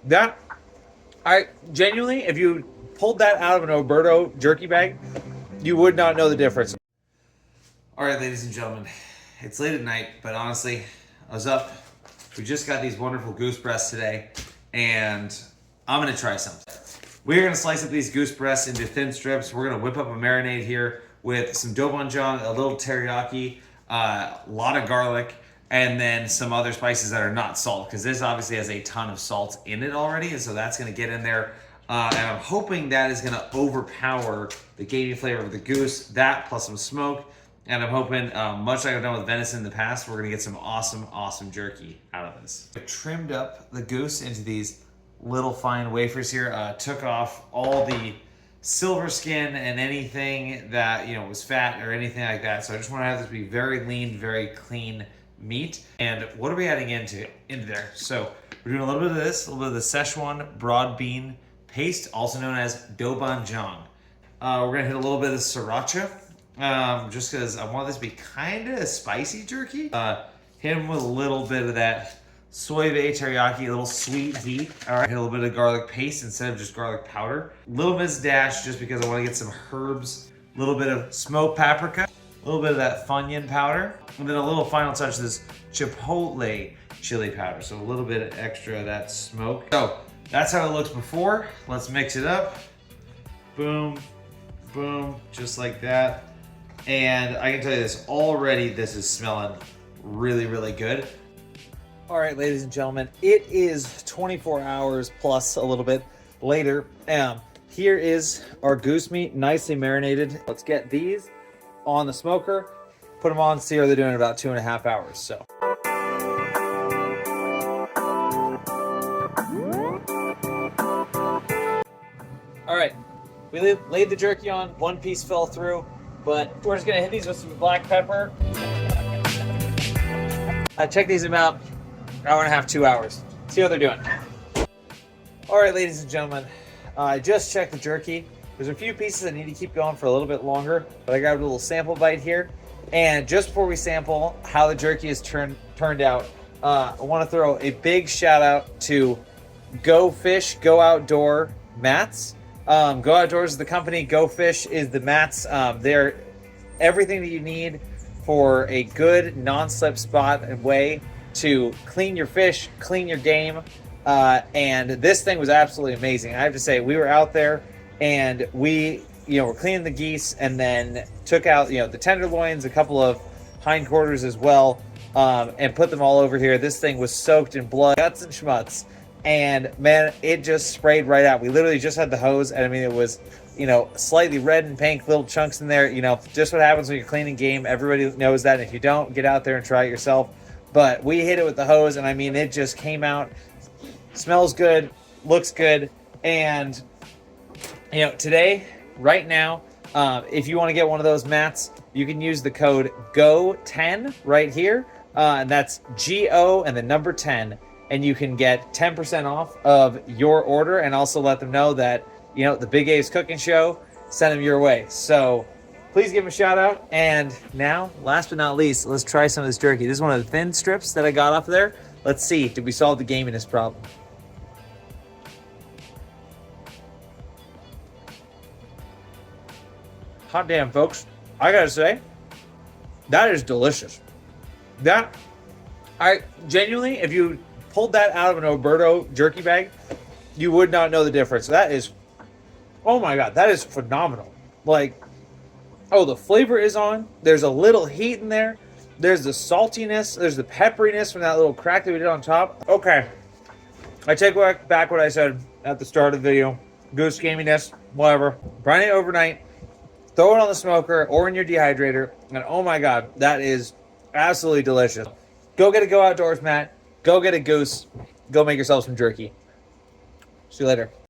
That, I genuinely, if you pulled that out of an Alberto jerky bag, you would not know the difference. All right, ladies and gentlemen, it's late at night, but honestly, I was up. We just got these wonderful goose breasts today, and I'm gonna try something. We're gonna slice up these goose breasts into thin strips. We're gonna whip up a marinade here with some dobanjang, a little teriyaki, a lot of garlic, and then some other spices that are not salt, because this obviously has a ton of salt in it already, and so that's gonna get in there. And I'm hoping that is gonna overpower the gamey flavor of the goose, that plus some smoke. And I'm hoping, much like I've done with venison in the past, we're gonna get some awesome jerky out of this. I trimmed up the goose into these little fine wafers here, took off all the silver skin and anything that was fat or anything like that. So I just want to have this be very lean, very clean meat. And what are we adding into there? So we're doing a little bit of this, a little bit of the Szechuan broad bean paste, also known as dobanjang. We're gonna hit a little bit of Sriracha, just because I want this to be kind of a spicy jerky. Hit them with a little bit of that soy teriyaki, a little sweet heat. All right, hit a little bit of garlic paste instead of just garlic powder. A little bit of dash just because I want to get some herbs. A little bit of smoked paprika. A little bit of that Funyun powder. And then a little final touch of this Chipotle chili powder. So a little bit extra of that smoke. So that's how it looks before. Let's mix it up. Boom, boom, just like that. And I can tell you this, already this is smelling really good. All right, ladies and gentlemen, it is 24 hours plus a little bit later. Here is our goose meat, nicely marinated. Let's get these on the smoker, put them on, see how they're doing in about 2.5 hours. So. All right, we laid the jerky on, one piece fell through, but we're just gonna hit these with some black pepper. I checked these about hour and a half, 2 hours. See how they're doing. All right, ladies and gentlemen, I just checked the jerky. There's a few pieces that need to keep going for a little bit longer, but I grabbed a little sample bite here. And just before we sample how the jerky is turned out, I want to throw a big shout out to Go Fish, Go Outdoor mats. Go Outdoors is the company. Go Fish is the mats. They're everything that you need for a good non-slip spot and way to clean your fish, clean your game. And this thing was absolutely amazing. I have to say, we were out there and we, were cleaning the geese and then took out, the tenderloins, a couple of hindquarters as well, and put them all over here. This thing was soaked in blood, guts and schmutz. And man, it just sprayed right out. We literally just had the hose, and I mean, it was, slightly red and pink, little chunks in there. Just what happens when you're cleaning game. Everybody knows that. And if you don't, get out there and try it yourself. But we hit it with the hose, and I mean, it just came out. Smells good, looks good, and today, right now, if you want to get one of those mats, you can use the code GO10 right here, and that's GO and the number 10. And you can get 10% off of your order, and also let them know that, the Big Aves Cooking Show sent them your way. So please give them a shout out. And now, last but not least, let's try some of this jerky. This is one of the thin strips that I got off there. Let's see, did we solve the gaminess problem? Hot damn, folks. I gotta say, that is delicious. I genuinely, if you pulled that out of an Alberto jerky bag, you would not know the difference. That is, oh my God, that is phenomenal. Like, oh, the flavor is on. There's a little heat in there. There's the saltiness. There's the pepperiness from that little crack that we did on top. Okay, I take back what I said at the start of the video. Goose gaminess, whatever. Brine it overnight. Throw it on the smoker or in your dehydrator. And oh my God, that is absolutely delicious. Go get a Go Outdoors mat. Go get a goose. Go make yourself some jerky. See you later.